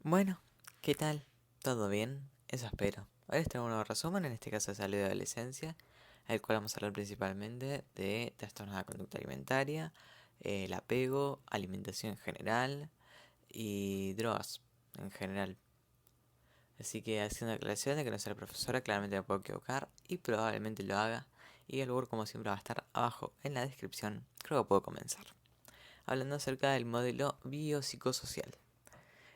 Bueno, ¿qué tal? ¿Todo bien? Eso espero. Hoy les traigo un nuevo resumen, en este caso de salud y adolescencia, el cual vamos a hablar principalmente de trastornos de la conducta alimentaria, el apego, alimentación en general y drogas en general. Así que haciendo aclaración de que no soy la profesora, claramente me puedo equivocar y probablemente lo haga. Y el Word, como siempre, va a estar abajo en la descripción. Creo que puedo comenzar. Hablando acerca del modelo biopsicosocial.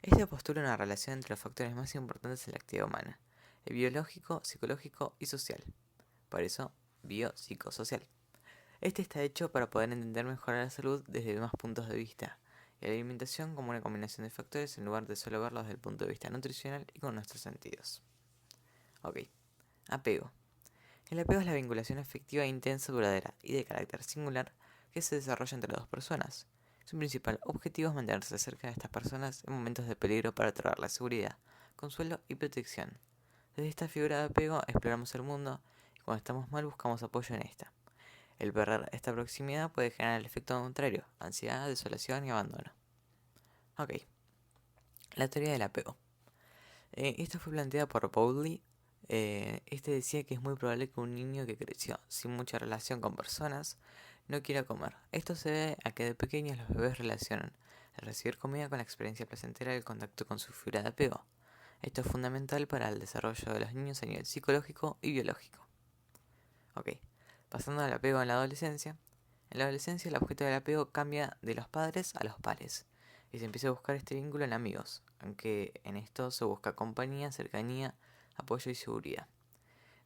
Este postula una relación entre los factores más importantes en la actividad humana: el biológico, psicológico y social. Por eso, biopsicosocial. Este está hecho para poder entender mejor la salud desde demás puntos de vista, y la alimentación como una combinación de factores en lugar de solo verlos desde el punto de vista nutricional y con nuestros sentidos. Ok, apego. El apego es la vinculación afectiva intensa, duradera y de carácter singular que se desarrolla entre dos personas. Su principal objetivo es mantenerse cerca de estas personas en momentos de peligro para otorgar la seguridad, consuelo y protección. Desde esta figura de apego exploramos el mundo y cuando estamos mal buscamos apoyo en esta. El perder esta proximidad puede generar el efecto contrario: ansiedad, desolación y abandono. Ok, la teoría del apego. Esta fue planteada por Bowley. Este decía que es muy probable que un niño que creció sin mucha relación con personas no quiera comer. Esto se debe a que de pequeños los bebés relacionan el recibir comida con la experiencia placentera del contacto con su figura de apego. Esto es fundamental para el desarrollo de los niños a nivel psicológico y biológico. Ok, pasando al apego en la adolescencia. En la adolescencia el objeto del apego cambia de los padres a los pares y se empieza a buscar este vínculo en amigos, aunque en esto se busca compañía, cercanía, apoyo y seguridad.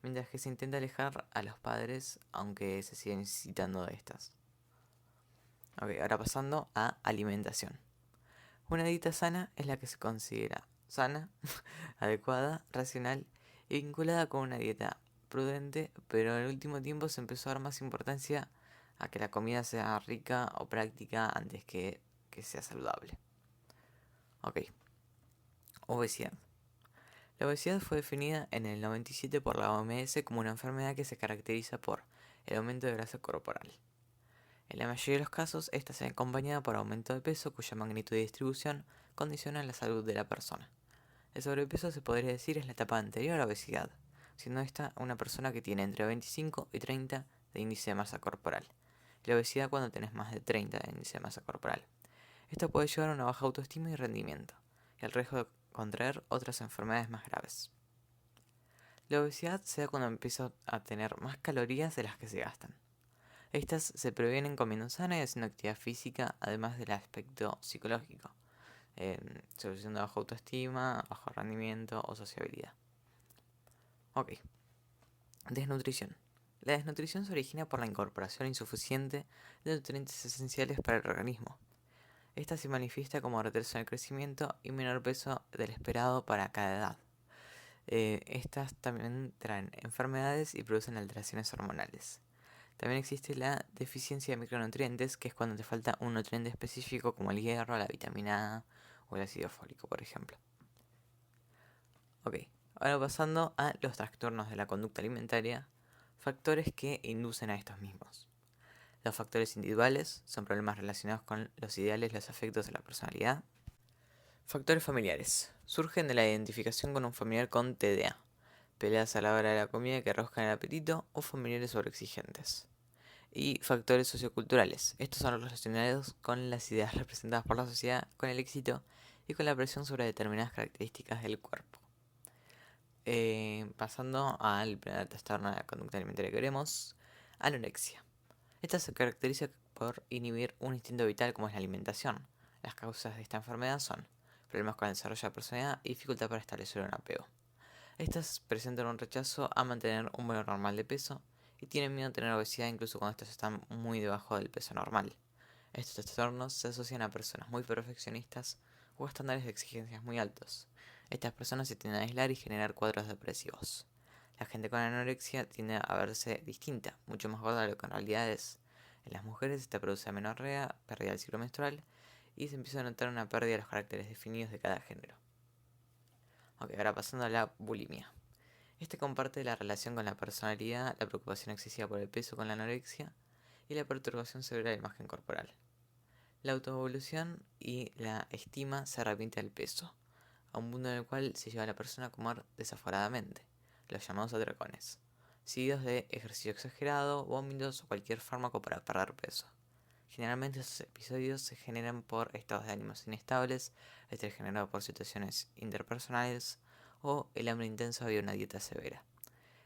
Mientras que se intenta alejar a los padres, aunque se sigue necesitando de estas. Ok, ahora pasando a alimentación. Una dieta sana es la que se considera sana, adecuada, racional y vinculada con una dieta prudente, pero en el último tiempo se empezó a dar más importancia a que la comida sea rica o práctica antes que sea saludable. Ok, obesidad. La obesidad fue definida en el 97 por la OMS como una enfermedad que se caracteriza por el aumento de grasa corporal. En la mayoría de los casos, esta se acompañada por aumento de peso cuya magnitud y distribución condicionan la salud de la persona. El sobrepeso se podría decir es la etapa anterior a la obesidad, siendo esta una persona que tiene entre 25 y 30 de índice de masa corporal, y la obesidad cuando tenés más de 30 de índice de masa corporal. Esto puede llevar a una baja autoestima y rendimiento, y al riesgo de contraer otras enfermedades más graves. La obesidad se da cuando empieza a tener más calorías de las que se gastan. Estas se previenen comiendo sana y haciendo actividad física, además del aspecto psicológico, solución de baja autoestima, bajo rendimiento o sociabilidad. Ok, desnutrición. La desnutrición se origina por la incorporación insuficiente de nutrientes esenciales para el organismo. Esta se manifiesta como retraso en el crecimiento y menor peso del esperado para cada edad. Estas también traen enfermedades y producen alteraciones hormonales. También existe la deficiencia de micronutrientes, que es cuando te falta un nutriente específico como el hierro, la vitamina A o el ácido fólico, por ejemplo. Ok, ahora pasando a los trastornos de la conducta alimentaria, factores que inducen a estos mismos. Los factores individuales son problemas relacionados con los ideales, los afectos de la personalidad. Factores familiares surgen de la identificación con un familiar con TDA, peleas a la hora de la comida que roscan el apetito o familiares sobreexigentes. Y factores socioculturales. Estos son los relacionados con las ideas representadas por la sociedad, con el éxito y con la presión sobre determinadas características del cuerpo. Pasando al primer trastorno de la conducta alimentaria que veremos, anorexia. Esta se caracteriza por inhibir un instinto vital como es la alimentación. Las causas de esta enfermedad son problemas con el desarrollo de la personalidad y dificultad para establecer un apego. Estas presentan un rechazo a mantener un valor normal de peso y tienen miedo a tener obesidad incluso cuando estos están muy debajo del peso normal. Estos trastornos se asocian a personas muy perfeccionistas o a estándares de exigencias muy altos. Estas personas se tienden a aislar y generar cuadros depresivos. La gente con anorexia tiende a verse distinta, mucho más gorda de lo que en realidad es. En las mujeres esta produce amenorrea, pérdida del ciclo menstrual y se empieza a notar una pérdida de los caracteres definidos de cada género. Ok, ahora pasando a la bulimia. Este comparte la relación con la personalidad, la preocupación excesiva por el peso con la anorexia y la perturbación severa de la imagen corporal. La autoevolución y la estima se arrepiente del peso. a un punto en el cual se lleva a la persona a comer desaforadamente, los llamados atracones, seguidos de ejercicio exagerado, vómitos o cualquier fármaco para perder peso. Generalmente estos episodios se generan por estados de ánimos inestables, estrés generado por situaciones interpersonales o el hambre intenso debido a una dieta severa.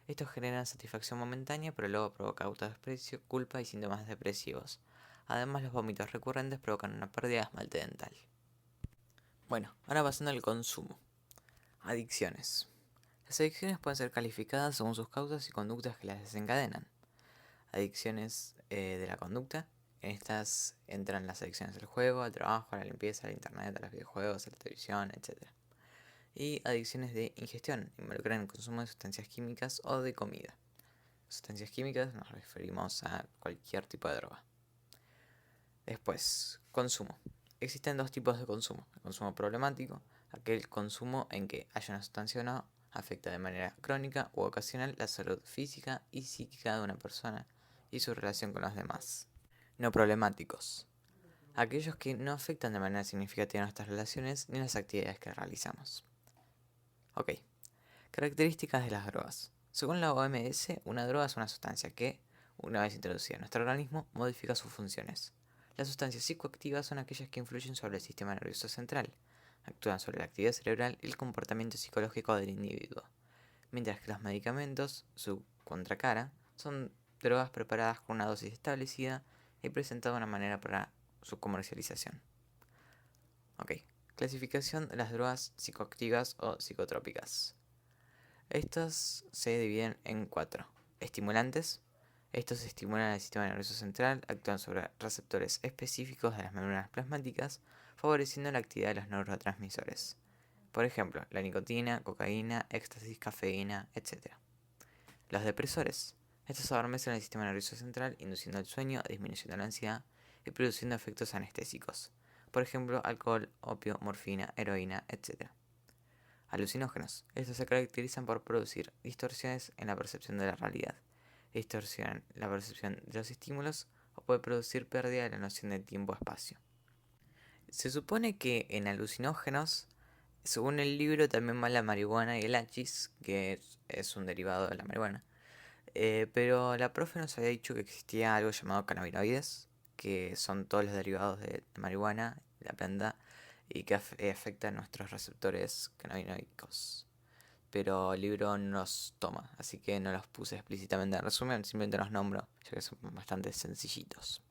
Esto genera satisfacción momentánea, pero luego provoca autodesprecio, culpa y síntomas depresivos. Además, los vómitos recurrentes provocan una pérdida de esmalte dental. Bueno, ahora pasando al consumo. Adicciones. Las adicciones pueden ser calificadas según sus causas y conductas que las desencadenan. Adicciones de la conducta. En estas entran las adicciones al juego, al trabajo, a la limpieza, al internet, a los videojuegos, a la televisión, etc. Y adicciones de ingestión. Involucran el consumo de sustancias químicas o de comida. Sustancias químicas nos referimos a cualquier tipo de droga. Después, consumo. Existen dos tipos de consumo. El consumo problemático, aquel consumo en que haya una sustancia o no, afecta de manera crónica u ocasional la salud física y psíquica de una persona y su relación con los demás. No problemáticos. Aquellos que no afectan de manera significativa nuestras relaciones ni las actividades que realizamos. Ok. Características de las drogas. Según la OMS, una droga es una sustancia que, una vez introducida en nuestro organismo, modifica sus funciones. Las sustancias psicoactivas son aquellas que influyen sobre el sistema nervioso central, actúan sobre la actividad cerebral y el comportamiento psicológico del individuo, mientras que los medicamentos, su contracara, son drogas preparadas con una dosis establecida y presentadas de una manera para su comercialización. Ok, clasificación de las drogas psicoactivas o psicotrópicas. Estas se dividen en 4. Estimulantes. Estos estimulan el sistema nervioso central, actúan sobre receptores específicos de las membranas plasmáticas, favoreciendo la actividad de los neurotransmisores. Por ejemplo, la nicotina, cocaína, éxtasis, cafeína, etc. Los depresores. Estos adormecen el sistema nervioso central, induciendo el sueño, disminuyendo la ansiedad y produciendo efectos anestésicos. Por ejemplo, alcohol, opio, morfina, heroína, etc. Alucinógenos. Estos se caracterizan por producir distorsiones en la percepción de la realidad, distorsionan la percepción de los estímulos o puede producir pérdida de la noción de tiempo-espacio. Se supone que en alucinógenos, según el libro, también va la marihuana y el hachís, que es un derivado de la marihuana. Pero la profe nos había dicho que existía algo llamado cannabinoides, que son todos los derivados de marihuana, la planta, y que afectan nuestros receptores cannabinoicos. Pero el libro no los toma, así que no los puse explícitamente en resumen, simplemente los nombro, ya que son bastante sencillitos.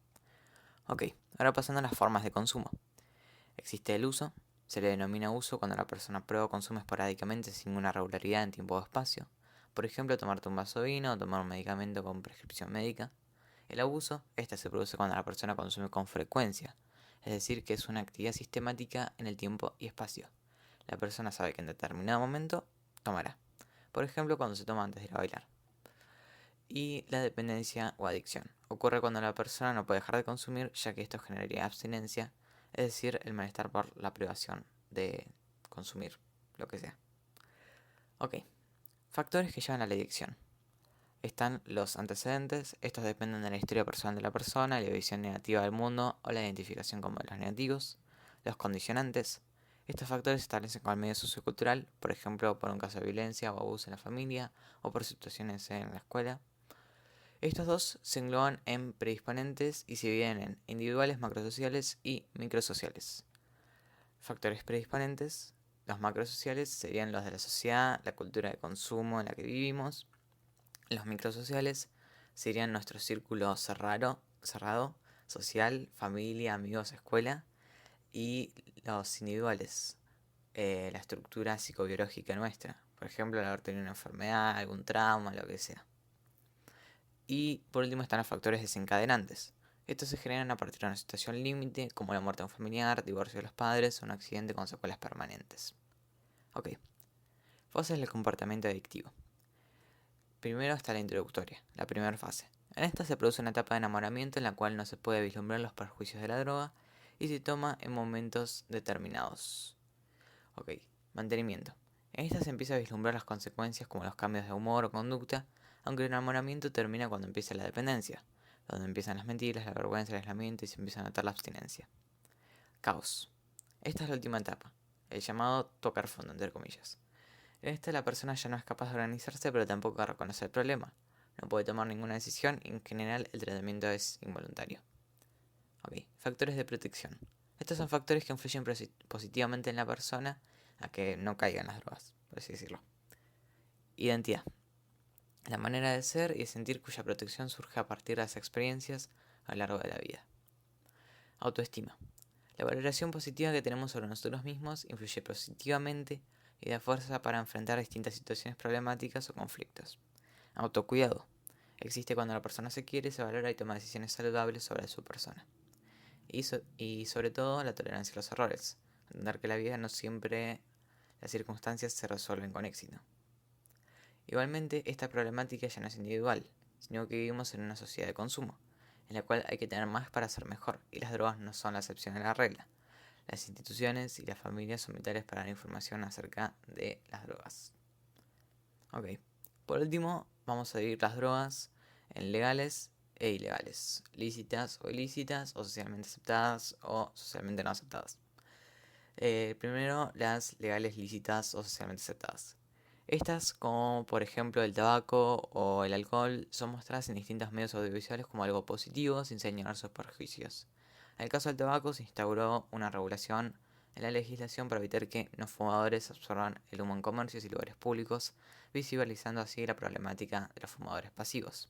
Ok, ahora pasando a las formas de consumo. Existe el uso, se le denomina uso cuando la persona prueba o consume esporádicamente sin ninguna regularidad en tiempo o espacio. Por ejemplo, tomarte un vaso de vino o tomar un medicamento con prescripción médica. El abuso, este se produce cuando la persona consume con frecuencia, es decir, que es una actividad sistemática en el tiempo y espacio. La persona sabe que en determinado momento tomará. Por ejemplo, cuando se toma antes de ir a bailar. Y la dependencia o adicción. Ocurre cuando la persona no puede dejar de consumir, ya que esto generaría abstinencia, es decir, el malestar por la privación de consumir lo que sea. Ok, factores que llevan a la adicción. Están los antecedentes, estos dependen de la historia personal de la persona, la visión negativa del mundo o la identificación con modelos negativos. Los condicionantes, estos factores se establecen con el medio sociocultural, por ejemplo, por un caso de violencia o abuso en la familia o por situaciones en la escuela. Estos dos se engloban en predisponentes y se dividen en individuales, macrosociales y microsociales. Factores predisponentes, los macrosociales serían los de la sociedad, la cultura de consumo en la que vivimos. Los microsociales serían nuestro círculo cerrado, social, familia, amigos, escuela. Y los individuales, la estructura psicobiológica nuestra. Por ejemplo, el haber tenido una enfermedad, algún trauma, lo que sea. Y por último están los factores desencadenantes. Estos se generan a partir de una situación límite, como la muerte de un familiar, divorcio de los padres o un accidente con secuelas permanentes. Ok, fases del comportamiento adictivo. Primero está la introductoria, la primera fase. En esta se produce una etapa de enamoramiento en la cual no se puede vislumbrar los perjuicios de la droga y se toma en momentos determinados. Ok, mantenimiento. En esta se empieza a vislumbrar las consecuencias como los cambios de humor o conducta, aunque el enamoramiento termina cuando empieza la dependencia, donde empiezan las mentiras, la vergüenza, el aislamiento y se empieza a notar la abstinencia. Caos. Esta es la última etapa. el llamado tocar fondo, entre comillas. En esta la persona ya no es capaz de organizarse, pero tampoco de reconocer el problema. No puede tomar ninguna decisión y en general el tratamiento es involuntario. Ok, factores de protección. Estos son factores que influyen positivamente en la persona a que no caiga en las drogas, por así decirlo. Identidad. La manera de ser y de sentir cuya protección surge a partir de las experiencias a lo largo de la vida. Autoestima. La valoración positiva que tenemos sobre nosotros mismos influye positivamente y da fuerza para enfrentar distintas situaciones problemáticas o conflictos. Autocuidado. Existe cuando la persona se quiere, se valora y toma decisiones saludables sobre su persona. Y sobre todo la tolerancia a los errores. Entender que la vida no siempre las circunstancias se resuelven con éxito. Igualmente, esta problemática ya no es individual, sino que vivimos en una sociedad de consumo, en la cual hay que tener más para ser mejor, y las drogas no son la excepción a la regla. Las instituciones y las familias son vitales para dar información acerca de las drogas. Ok, por último, vamos a dividir las drogas en legales e ilegales, lícitas o ilícitas, o socialmente aceptadas o socialmente no aceptadas. Primero, las legales, lícitas o socialmente aceptadas. Estas, como por ejemplo el tabaco o el alcohol, son mostradas en distintos medios audiovisuales como algo positivo sin señalar sus perjuicios. En el caso del tabaco se instauró una regulación en la legislación para evitar que no fumadores absorban el humo en comercios y lugares públicos, visibilizando así la problemática de los fumadores pasivos.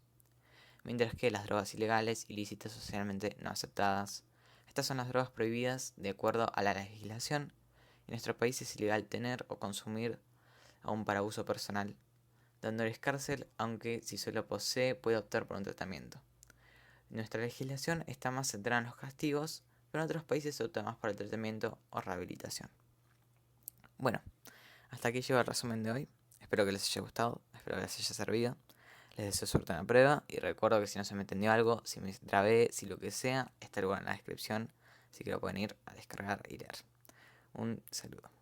Mientras que las drogas ilegales, ilícitas o socialmente no aceptadas, estas son las drogas prohibidas de acuerdo a la legislación. En nuestro país es ilegal tener o consumir aún para uso personal, dándoles cárcel, aunque si solo posee puede optar por un tratamiento. Nuestra legislación está más centrada en los castigos, pero en otros países se opta más por el tratamiento o rehabilitación. Bueno, hasta aquí llega el resumen de hoy. Espero que les haya gustado, espero que les haya servido. Les deseo suerte en la prueba y recuerdo que si no se me entendió algo, si me trabé, si lo que sea, está el lugar en la descripción, así que lo pueden ir a descargar y leer. Un saludo.